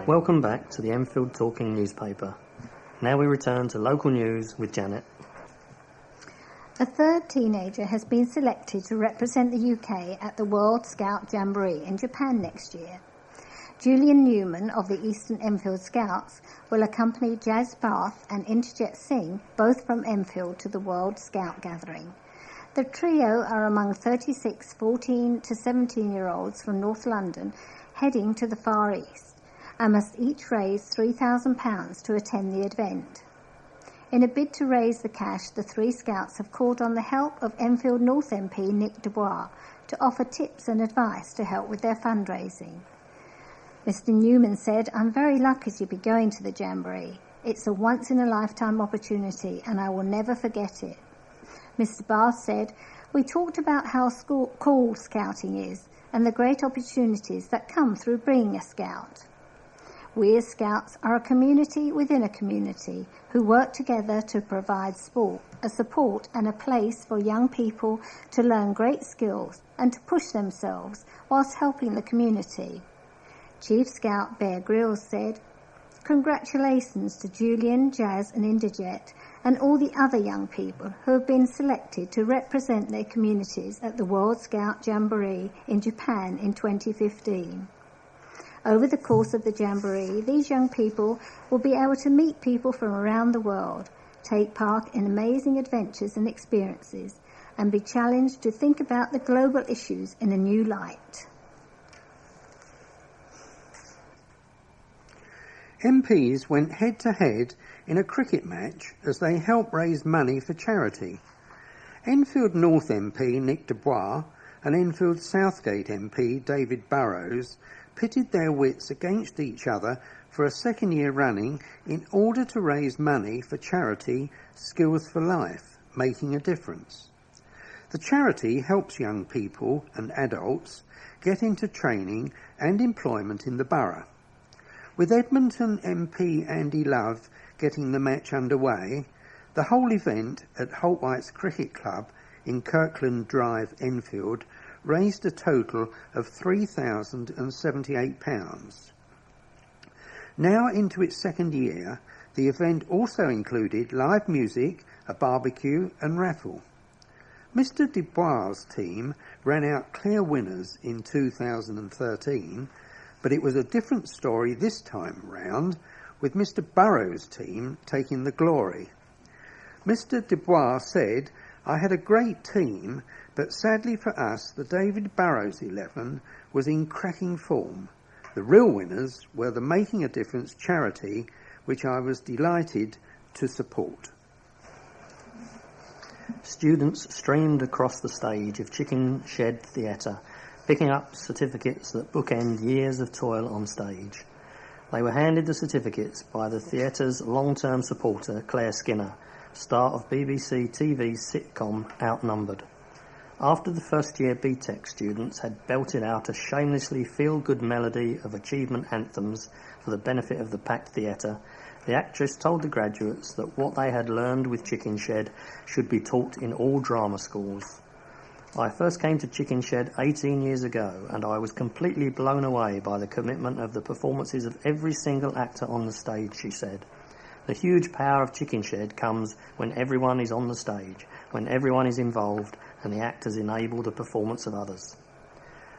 Welcome back to the Enfield Talking newspaper. Now we return to local news with Janet. A third teenager has been selected to represent the UK at the World Scout Jamboree in Japan next year. Julian Newman of the Eastern Enfield Scouts will accompany Jazz Bath and Interjet Singh, both from Enfield, to the World Scout Gathering. The trio are among 36 14 to 17-year-olds from North London heading to the Far East, and must each raise £3,000 to attend the event. In a bid to raise the cash, the three scouts have called on the help of Enfield North MP Nick Dubois to offer tips and advice to help with their fundraising. Mr. Newman said, "I'm very lucky to be going to the Jamboree. It's a once-in-a-lifetime opportunity and I will never forget it." Mr. Bath said, "We talked about how cool scouting is and the great opportunities that come through being a scout. We as scouts are a community within a community who work together to provide support and a place for young people to learn great skills and to push themselves whilst helping the community." Chief Scout Bear Grylls said, "Congratulations to Julian, Jazz and Interjet and all the other young people who have been selected to represent their communities at the World Scout Jamboree in Japan in 2015. Over the course of the Jamboree, these young people will be able to meet people from around the world, take part in amazing adventures and experiences, and be challenged to think about the global issues in a new light." MPs went head-to-head in a cricket match as they helped raise money for charity. Enfield North MP Nick Dubois and Enfield Southgate MP David Burrows pitted their wits against each other for a second year running in order to raise money for charity Skills for Life, Making a Difference. The charity helps young people and adults get into training and employment in the borough. With Edmonton MP Andy Love getting the match underway, the whole event at Holtwhite's Cricket Club in Kirkland Drive, Enfield, raised a total of £3,078. Now into its second year, the event also included live music, a barbecue and raffle. Mr. Dubois' team ran out clear winners in 2013, but it was a different story this time round, with Mr. Burrows' team taking the glory. Mr. Dubois said, "I had a great team, but sadly for us, the David Burrows 11 was in cracking form. The real winners were the Making a Difference charity, which I was delighted to support." Students streamed across the stage of Chicken Shed Theatre, picking up certificates that bookend years of toil on stage. They were handed the certificates by the theatre's long-term supporter, Claire Skinner, star of BBC TV's sitcom Outnumbered. After the first-year BTEC students had belted out a shamelessly feel-good melody of achievement anthems for the benefit of the packed theatre, the actress told the graduates that what they had learned with Chicken Shed should be taught in all drama schools. "I first came to Chicken Shed 18 years ago, and I was completely blown away by the commitment of the performances of every single actor on the stage," she said. "The huge power of Chicken Shed comes when everyone is on the stage, when everyone is involved, and the actors enable the performance of others."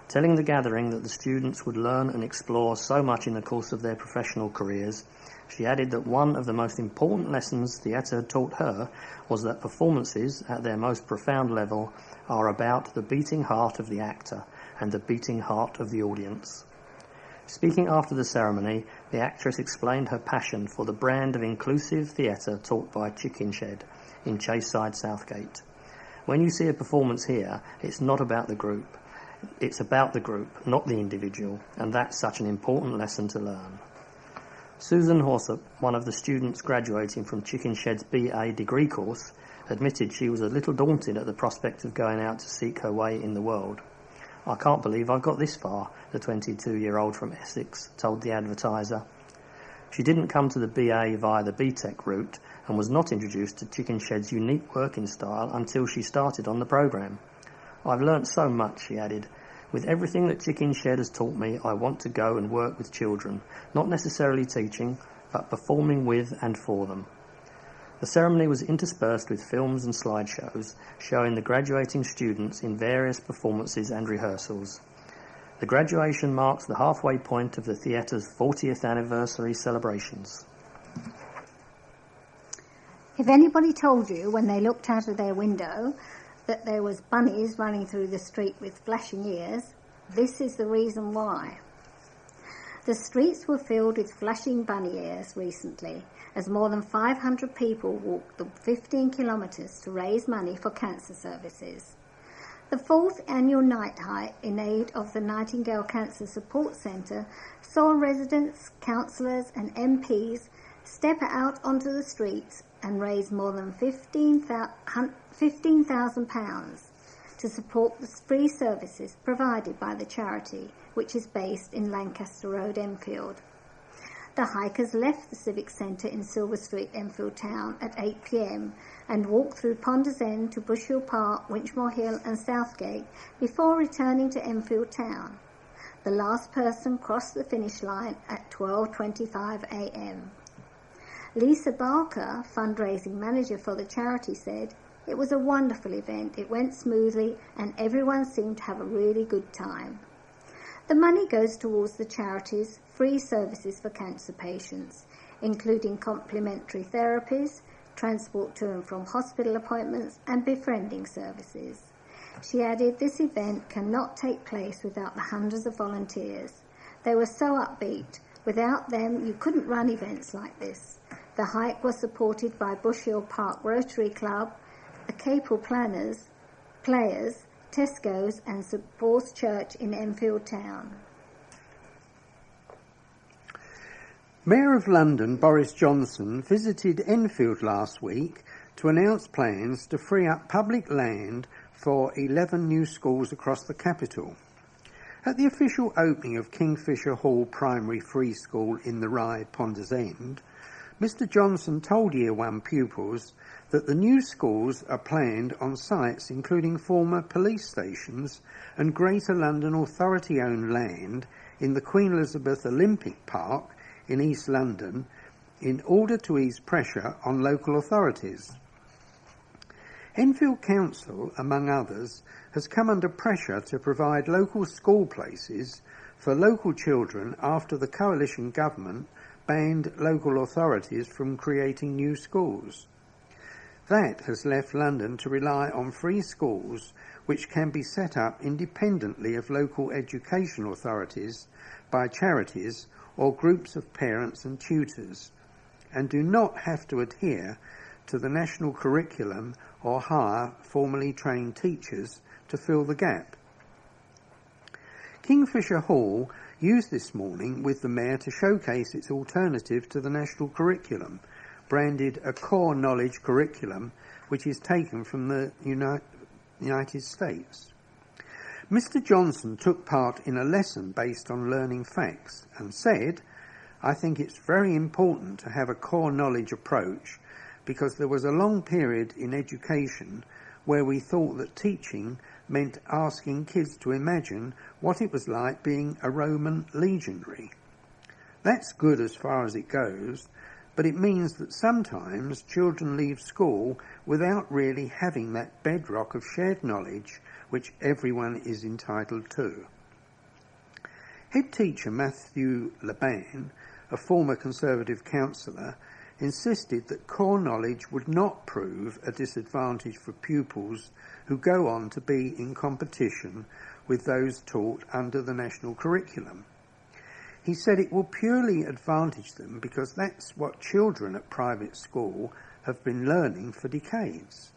Telling the gathering that the students would learn and explore so much in the course of their professional careers, she added that one of the most important lessons theatre had taught her was that performances, at their most profound level, are about the beating heart of the actor and the beating heart of the audience. Speaking after the ceremony, the actress explained her passion for the brand of inclusive theatre taught by Chicken Shed in Chaseside, Southgate. "When you see a performance here, it's not about the group. It's about the group, not the individual, and that's such an important lesson to learn." Susan Horsop, one of the students graduating from Chicken Shed's BA degree course, admitted she was a little daunted at the prospect of going out to seek her way in the world. "I can't believe I got this far," the 22-year-old from Essex told the Advertiser. She didn't come to the BA via the BTEC route and was not introduced to Chicken Shed's unique working style until she started on the programme. "I've learnt so much," she added. With everything that Chicken Shed has taught me, I want to go and work with children, not necessarily teaching, but performing with and for them. The ceremony was interspersed with films and slideshows showing the graduating students in various performances and rehearsals. The graduation marks the halfway point of the theatre's 40th anniversary celebrations. If anybody told you when they looked out of their window that there was bunnies running through the street with flashing ears, this is the reason why. The streets were filled with flashing bunny ears recently, as more than 500 people walked the 15 kilometres to raise money for cancer services. The 4th annual night hike in aid of the Nightingale Cancer Support Centre saw residents, councillors and MPs step out onto the streets and raise more than £15,000 to support the free services provided by the charity, which is based in Lancaster Road, Enfield. The hikers left the Civic Centre in Silver Street, Enfield Town at 8 p.m. and walked through Ponders End to Bushhill Park, Winchmore Hill and Southgate before returning to Enfield Town. The last person crossed the finish line at 12:25 a.m. Lisa Barker, fundraising manager for the charity, said, "It was a wonderful event, it went smoothly and everyone seemed to have a really good time." The money goes towards the charity's free services for cancer patients, including complementary therapies, transport to and from hospital appointments and befriending services. She added, "This event cannot take place without the hundreds of volunteers. They were so upbeat. Without them, you couldn't run events like this." The hike was supported by Bushhill Park Rotary Club, the Capel Players, Tesco's and St Paul's Church in Enfield Town. Mayor of London Boris Johnson visited Enfield last week to announce plans to free up public land for 11 new schools across the capital. At the official opening of Kingfisher Hall Primary Free School in the Rye, Ponders End, Mr Johnson told Year 1 pupils that the new schools are planned on sites including former police stations and Greater London Authority-owned land in the Queen Elizabeth Olympic Park in East London in order to ease pressure on local authorities. Enfield Council, among others, has come under pressure to provide local school places for local children after the coalition government banned local authorities from creating new schools. That has left London to rely on free schools which can be set up independently of local education authorities by charities or groups of parents and tutors, and do not have to adhere to the national curriculum or hire formally trained teachers to fill the gap. Kingfisher Hall used this morning with the Mayor to showcase its alternative to the national curriculum, branded a core knowledge curriculum, which is taken from the United States. Mr Johnson took part in a lesson based on learning facts and said, "I think it's very important to have a core knowledge approach because there was a long period in education where we thought that teaching meant asking kids to imagine what it was like being a Roman legionary. That's good as far as it goes, but it means that sometimes children leave school without really having that bedrock of shared knowledge which everyone is entitled to." Head teacher Matthew Laban, a former Conservative councillor, insisted that core knowledge would not prove a disadvantage for pupils who go on to be in competition with those taught under the national curriculum. He said it will purely advantage them because that's what children at private school have been learning for decades.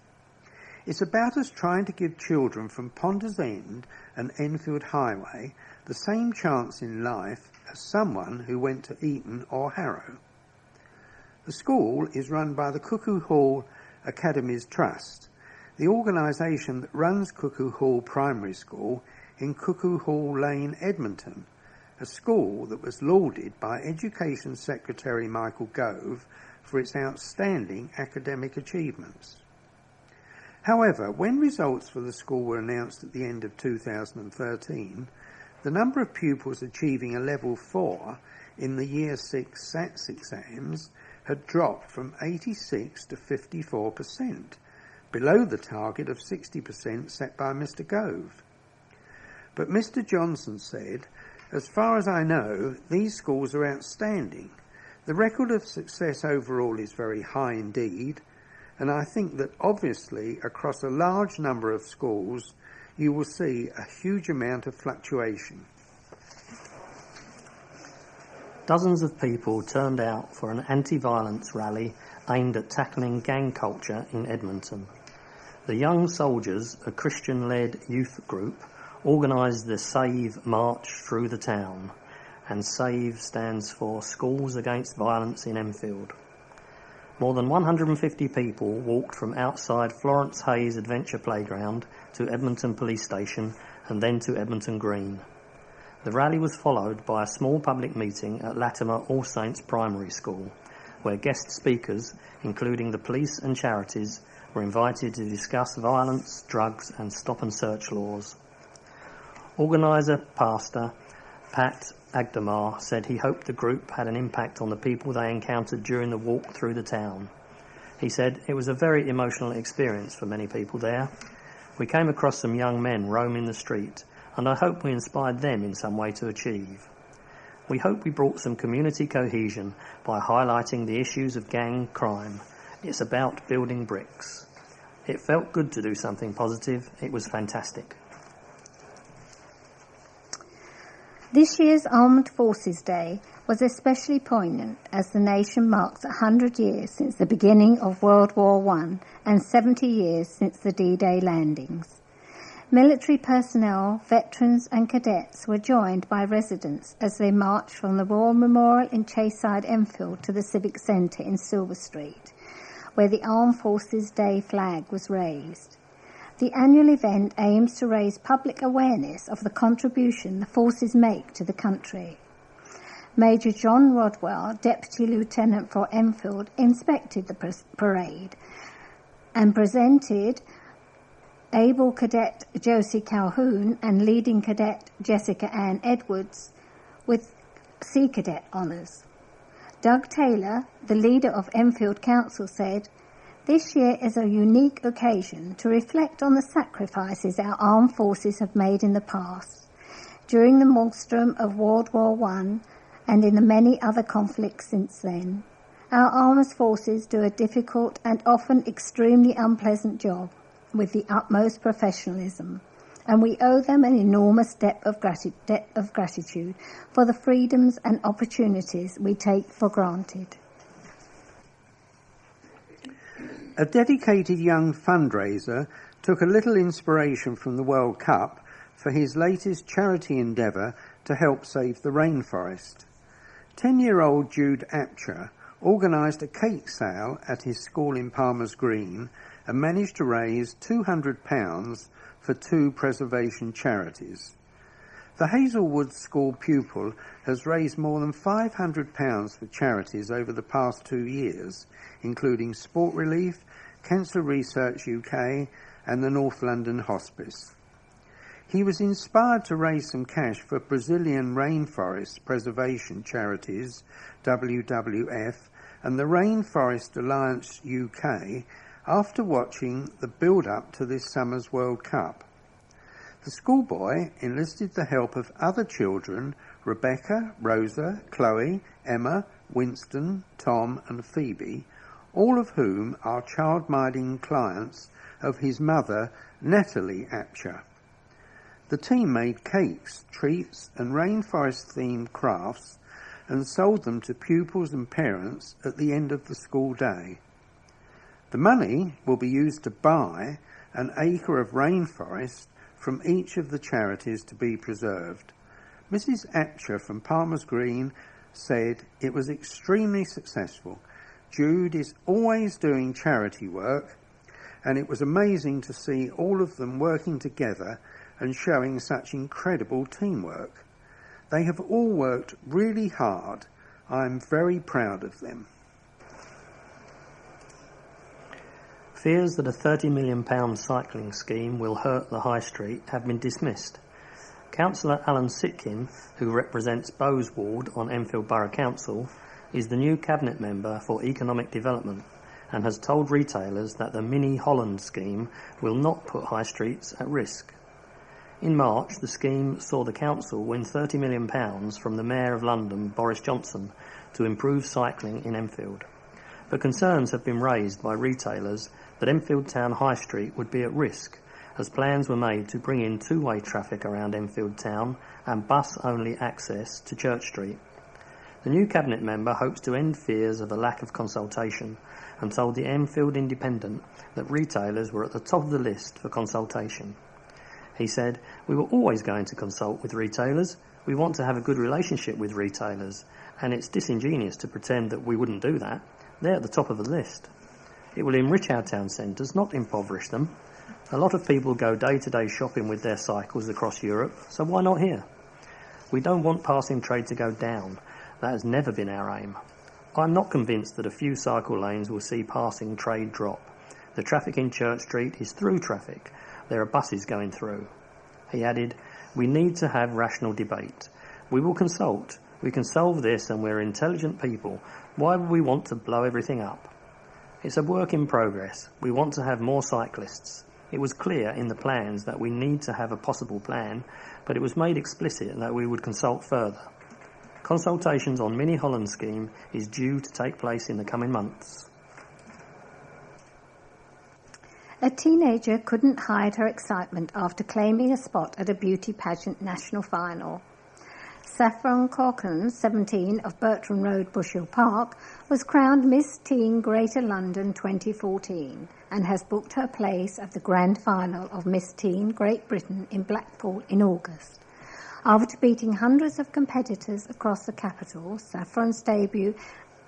It's about us trying to give children from Ponders End and Enfield Highway the same chance in life as someone who went to Eton or Harrow. The school is run by the Cuckoo Hall Academies Trust, the organisation that runs Cuckoo Hall Primary School in Cuckoo Hall Lane, Edmonton, a school that was lauded by Education Secretary Michael Gove for its outstanding academic achievements. However, when results for the school were announced at the end of 2013, the number of pupils achieving a level 4 in the Year 6 SATS exams had dropped from 86 to 54%, below the target of 60% set by Mr. Gove. But Mr. Johnson said, "As far as I know, these schools are outstanding. The record of success overall is very high indeed, and I think that obviously across a large number of schools you will see a huge amount of fluctuation." Dozens of people turned out for an anti-violence rally aimed at tackling gang culture in Edmonton. The Young Soldiers, a Christian-led youth group, organised the SAVE march through the town, and SAVE stands for Schools Against Violence in Enfield. More than 150 people walked from outside Florence Hayes Adventure Playground to Edmonton Police Station and then to Edmonton Green. The rally was followed by a small public meeting at Latimer All Saints Primary School, where guest speakers, including the police and charities, were invited to discuss violence, drugs and stop and search laws. Organiser Pastor Pat Agdamar said he hoped the group had an impact on the people they encountered during the walk through the town. He said it was a very emotional experience for many people there. We came across some young men roaming the street, and I hope we inspired them in some way to achieve. We hope we brought some community cohesion by highlighting the issues of gang crime. It's about building bricks. It felt good to do something positive. It was fantastic. This year's Armed Forces Day was especially poignant as the nation marks 100 years since the beginning of World War I and 70 years since the D-Day landings. Military personnel, veterans and cadets were joined by residents as they marched from the War Memorial in Chayside, Enfield to the Civic Centre in Silver Street, where the Armed Forces Day flag was raised. The annual event aims to raise public awareness of the contribution the forces make to the country. Major John Rodwell, Deputy Lieutenant for Enfield, inspected the parade and presented able cadet Josie Calhoun and leading cadet Jessica Ann Edwards with Sea Cadet honours. Doug Taylor, the leader of Enfield Council, said, "This year is a unique occasion to reflect on the sacrifices our armed forces have made in the past, during the maelstrom of World War I and in the many other conflicts since then. Our armed forces do a difficult and often extremely unpleasant job with the utmost professionalism, and we owe them an enormous debt of gratitude for the freedoms and opportunities we take for granted." A dedicated young fundraiser took a little inspiration from the World Cup for his latest charity endeavour to help save the rainforest. 10-year-old Jude Apcher organised a cake sale at his school in Palmer's Green and managed to raise £200 for 2 preservation charities. The Hazelwood School pupil has raised more than £500 for charities over the past 2 years, including Sport Relief, Cancer Research UK and the North London Hospice. He was inspired to raise some cash for Brazilian rainforest preservation charities, WWF, and the Rainforest Alliance UK after watching the build-up to this summer's World Cup. The schoolboy enlisted the help of other children, Rebecca, Rosa, Chloe, Emma, Winston, Tom and Phoebe, all of whom are child-minding clients of his mother, Natalie Apcher. The team made cakes, treats and rainforest-themed crafts and sold them to pupils and parents at the end of the school day. The money will be used to buy an acre of rainforest from each of the charities to be preserved. Mrs. Apcher from Palmer's Green said it was extremely successful. Jude is always doing charity work, and it was amazing to see all of them working together and showing such incredible teamwork. They have all worked really hard. I am very proud of them. Fears that a £30 million cycling scheme will hurt the High Street have been dismissed. Councillor Alan Sitkin, who represents Bowes Ward on Enfield Borough Council, is the new Cabinet Member for Economic Development and has told retailers that the Mini Holland scheme will not put high streets at risk. In March, the scheme saw the council win £30 million from the Mayor of London, Boris Johnson, to improve cycling in Enfield. But concerns have been raised by retailers that Enfield Town High Street would be at risk, as plans were made to bring in two-way traffic around Enfield Town and bus-only access to Church Street. The new Cabinet Member hopes to end fears of a lack of consultation and told the Enfield Independent that retailers were at the top of the list for consultation. He said, "We were always going to consult with retailers. We want to have a good relationship with retailers, and it's disingenuous to pretend that we wouldn't do that. They're at the top of the list. It will enrich our town centres, not impoverish them. A lot of people go day-to-day shopping with their cycles across Europe, so why not here? We don't want passing trade to go down. That has never been our aim. I'm not convinced that a few cycle lanes will see passing trade drop. The traffic in Church Street is through traffic. There are buses going through." He added, "We need to have rational debate. We will consult. We can solve this and we're intelligent people. Why would we want to blow everything up? It's a work in progress. We want to have more cyclists. It was clear in the plans that we need to have a possible plan, but it was made explicit that we would consult further. Consultations on Mini Holland scheme is due to take place in the coming months." A teenager couldn't hide her excitement after claiming a spot at a beauty pageant national final. Saffron Corcoran, 17, of Bertram Road, Bushhill Park, was crowned Miss Teen Greater London 2014 and has booked her place at the grand final of Miss Teen Great Britain in Blackpool in August. After beating hundreds of competitors across the capital, Saffron's debut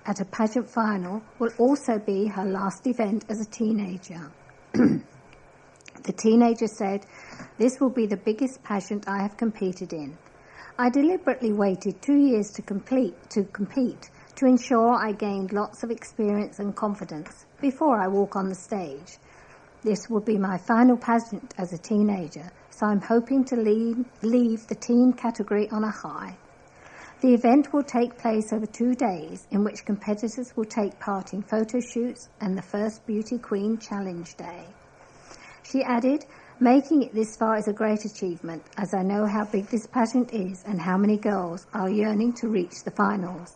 at a pageant final will also be her last event as a teenager. The teenager said, "This will be the biggest pageant I have competed in. I deliberately waited 2 years to compete to ensure I gained lots of experience and confidence before I walk on the stage. This will be my final pageant as a teenager, so I'm hoping to leave the teen category on a high. The event will take place over 2 days, in which competitors will take part in photo shoots and the first Beauty Queen Challenge Day." She added, "Making it this far is a great achievement, as I know how big this pageant is and how many girls are yearning to reach the finals.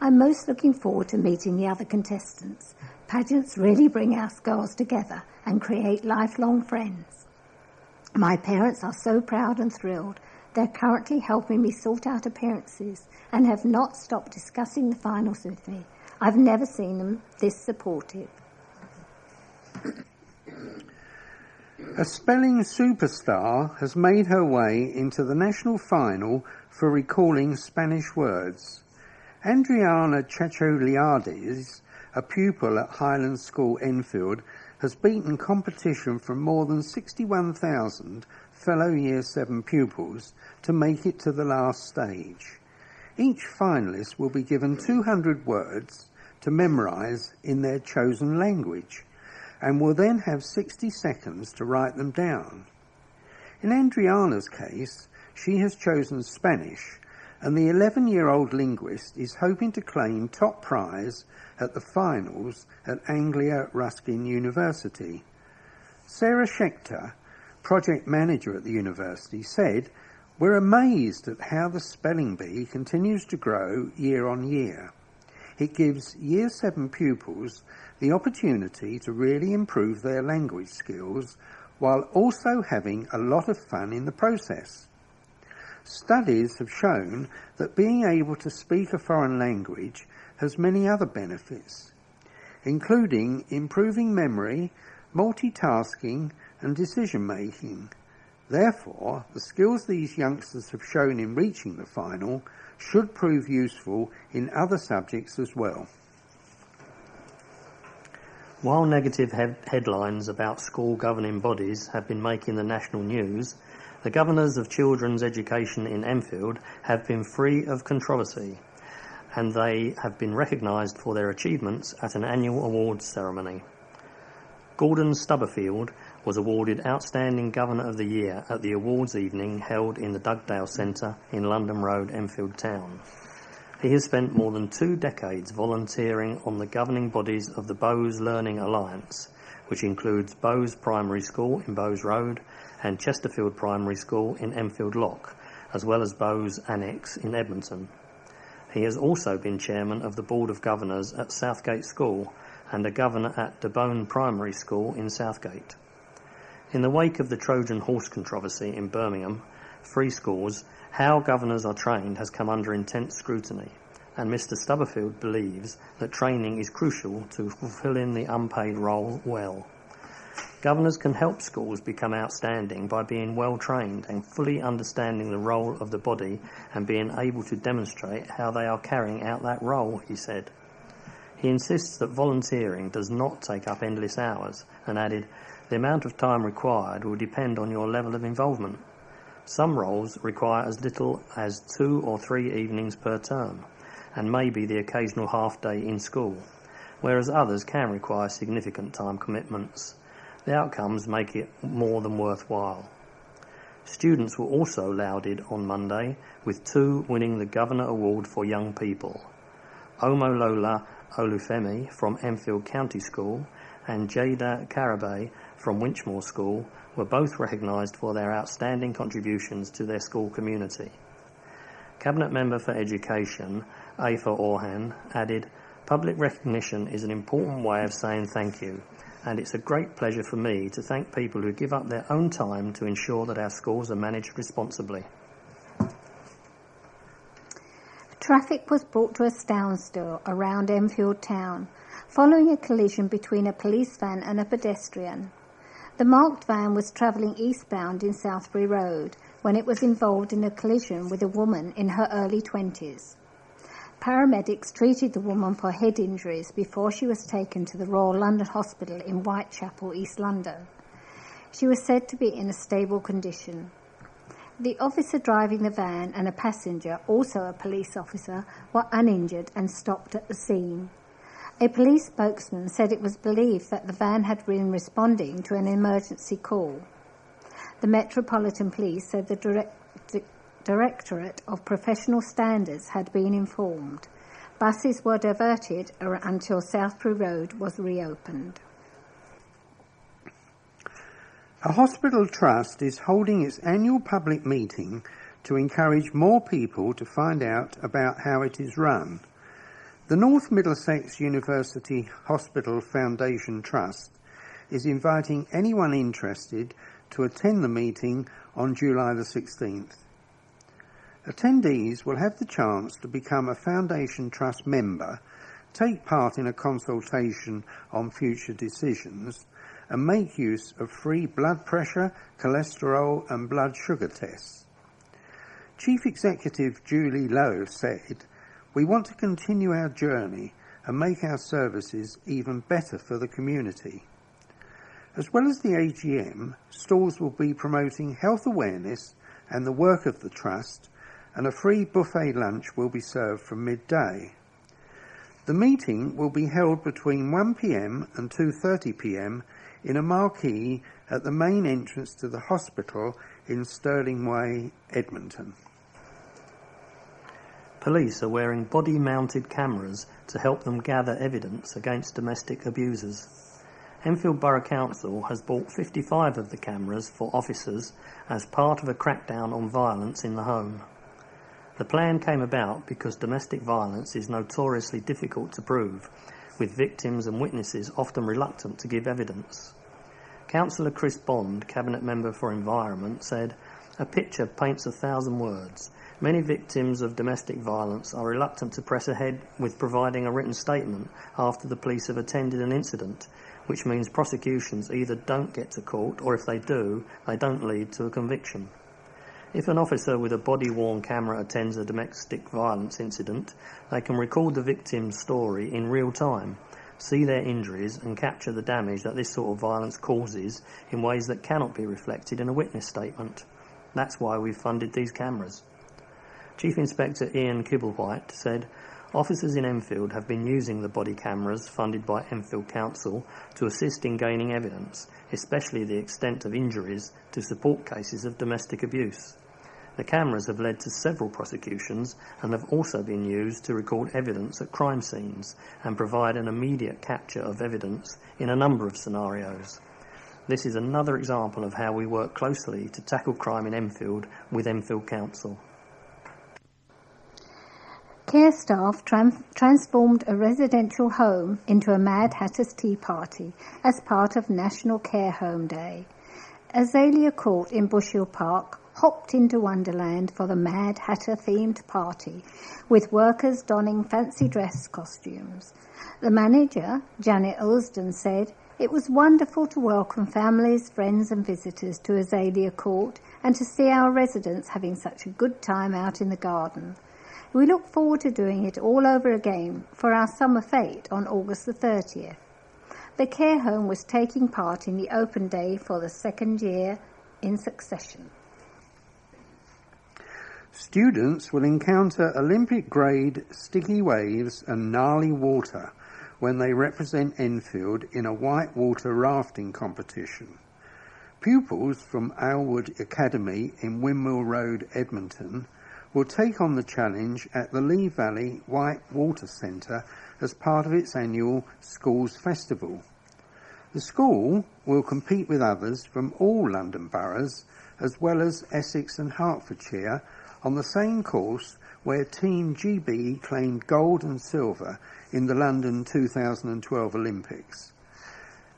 I'm most looking forward to meeting the other contestants. Pageants really bring us girls together and create lifelong friends. My parents are so proud and thrilled. They're currently helping me sort out appearances and have not stopped discussing the finals with me. I've never seen them this supportive." A spelling superstar has made her way into the national final for recalling Spanish words. Adriana Chacholiades, a pupil at Highland School, Enfield, has beaten competition from more than 61,000 fellow Year 7 pupils to make it to the last stage. Each finalist will be given 200 words to memorise in their chosen language and will then have 60 seconds to write them down. In Adriana's case, she has chosen Spanish, and the 11-year-old linguist is hoping to claim top prize at the finals at Anglia Ruskin University. Sarah Schechter, project manager at the university, said, "We're amazed at how the spelling bee continues to grow year on year. It gives Year 7 pupils the opportunity to really improve their language skills while also having a lot of fun in the process. Studies have shown that being able to speak a foreign language has many other benefits, including improving memory, multitasking and decision-making. Therefore, the skills these youngsters have shown in reaching the final should prove useful in other subjects as well." While negative headlines about school governing bodies have been making the national news, the governors of children's education in Enfield have been free of controversy, and they have been recognised for their achievements at an annual awards ceremony. Gordon Stubberfield was awarded Outstanding Governor of the Year at the awards evening held in the Dugdale Centre in London Road, Enfield Town. He has spent more than 2 decades volunteering on the governing bodies of the Bowes Learning Alliance, which includes Bowes Primary School in Bowes Road and Chesterfield Primary School in Enfield Lock, as well as Bowes Annex in Edmonton. He has also been chairman of the Board of Governors at Southgate School and a governor at Debone Primary School in Southgate. In the wake of the Trojan horse controversy in Birmingham, free schools, how governors are trained has come under intense scrutiny, and Mr. Stubberfield believes that training is crucial to fulfilling the unpaid role well. Governors can help schools become outstanding by being well trained and fully understanding the role of the body and being able to demonstrate how they are carrying out that role, he said. He insists that volunteering does not take up endless hours and added, "The amount of time required will depend on your level of involvement. Some roles require as little as 2 or 3 evenings per term and maybe the occasional half day in school, whereas others can require significant time commitments. The outcomes make it more than worthwhile." Students were also lauded on Monday, with 2 winning the Governor Award for Young People. Omolola Olufemi from Enfield County School and Jada Karabay from Winchmore School were both recognised for their outstanding contributions to their school community. Cabinet Member for Education, Afa Orhan, added, "Public recognition is an important way of saying thank you, and it's a great pleasure for me to thank people who give up their own time to ensure that our schools are managed responsibly." Traffic was brought to a standstill around Enfield Town following a collision between a police van and a pedestrian. The marked van was travelling eastbound in Southbury Road when it was involved in a collision with a woman in her early 20s. Paramedics treated the woman for head injuries before she was taken to the Royal London Hospital in Whitechapel, East London. She was said to be in a stable condition. The officer driving the van and a passenger, also a police officer, were uninjured and stopped at the scene. A police spokesman said it was believed that the van had been responding to an emergency call. The Metropolitan Police said the Directorate of Professional Standards had been informed. Buses were diverted until Southbury Road was reopened. A hospital trust is holding its annual public meeting to encourage more people to find out about how it is run. The North Middlesex University Hospital Foundation Trust is inviting anyone interested to attend the meeting on July the 16th. Attendees will have the chance to become a Foundation Trust member, take part in a consultation on future decisions, and make use of free blood pressure, cholesterol and blood sugar tests. Chief Executive Julie Lowe said, "We want to continue our journey and make our services even better for the community." As well as the AGM, stalls will be promoting health awareness and the work of the Trust, and a free buffet lunch will be served from midday. The meeting will be held between 1 p.m. and 2:30 p.m. in a marquee at the main entrance to the hospital in Stirling Way, Edmonton. Police are wearing body-mounted cameras to help them gather evidence against domestic abusers. Enfield Borough Council has bought 55 of the cameras for officers as part of a crackdown on violence in the home. The plan came about because domestic violence is notoriously difficult to prove, with victims and witnesses often reluctant to give evidence. Councillor Chris Bond, Cabinet Member for Environment, said, "A picture paints 1,000 words. Many victims of domestic violence are reluctant to press ahead with providing a written statement after the police have attended an incident, which means prosecutions either don't get to court or if they do, they don't lead to a conviction. If an officer with a body-worn camera attends a domestic violence incident, they can record the victim's story in real time, see their injuries and capture the damage that this sort of violence causes in ways that cannot be reflected in a witness statement. That's why we've funded these cameras." Chief Inspector Ian Kibblewhite said, Officers in Enfield have been using the body cameras funded by Enfield Council to assist in gaining evidence, especially the extent of injuries, to support cases of domestic abuse. The cameras have led to several prosecutions and have also been used to record evidence at crime scenes and provide an immediate capture of evidence in a number of scenarios. This is another example of how we work closely to tackle crime in Enfield with Enfield Council. Care staff transformed a residential home into a Mad Hatter's Tea Party as part of National Care Home Day. Azalea Court in Bush Hill Park hopped into Wonderland for the Mad Hatter-themed party, with workers donning fancy dress costumes. The manager, Janet Elsden, said, "It was wonderful to welcome families, friends and visitors to Azalea Court and to see our residents having such a good time out in the garden. We look forward to doing it all over again for our summer fete on August the 30th. The care home was taking part in the open day for the second year in succession. Students will encounter Olympic-grade sticky waves and gnarly water when they represent Enfield in a whitewater rafting competition. Pupils from Alewood Academy in Windmill Road, Edmonton, will take on the challenge at the Lee Valley White Water Centre as part of its annual Schools Festival. The school will compete with others from all London boroughs, as well as Essex and Hertfordshire, on the same course where Team GB claimed gold and silver in the London 2012 Olympics.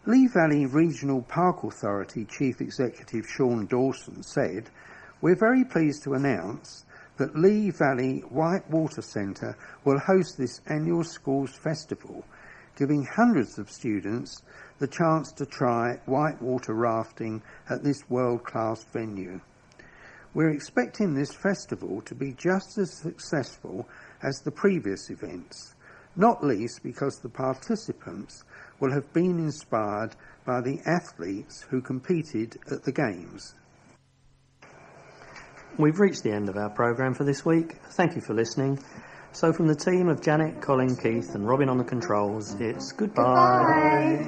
Lee Valley Regional Park Authority Chief Executive Sean Dawson said, "We're very pleased to announce that Lee Valley Whitewater Centre will host this annual schools festival, giving hundreds of students the chance to try whitewater rafting at this world-class venue. We're expecting this festival to be just as successful as the previous events, not least because the participants will have been inspired by the athletes who competed at the Games." We've reached the end of our programme for this week. Thank you for listening. So from the team of Janet, Colin, Keith and Robin on the controls, it's goodbye.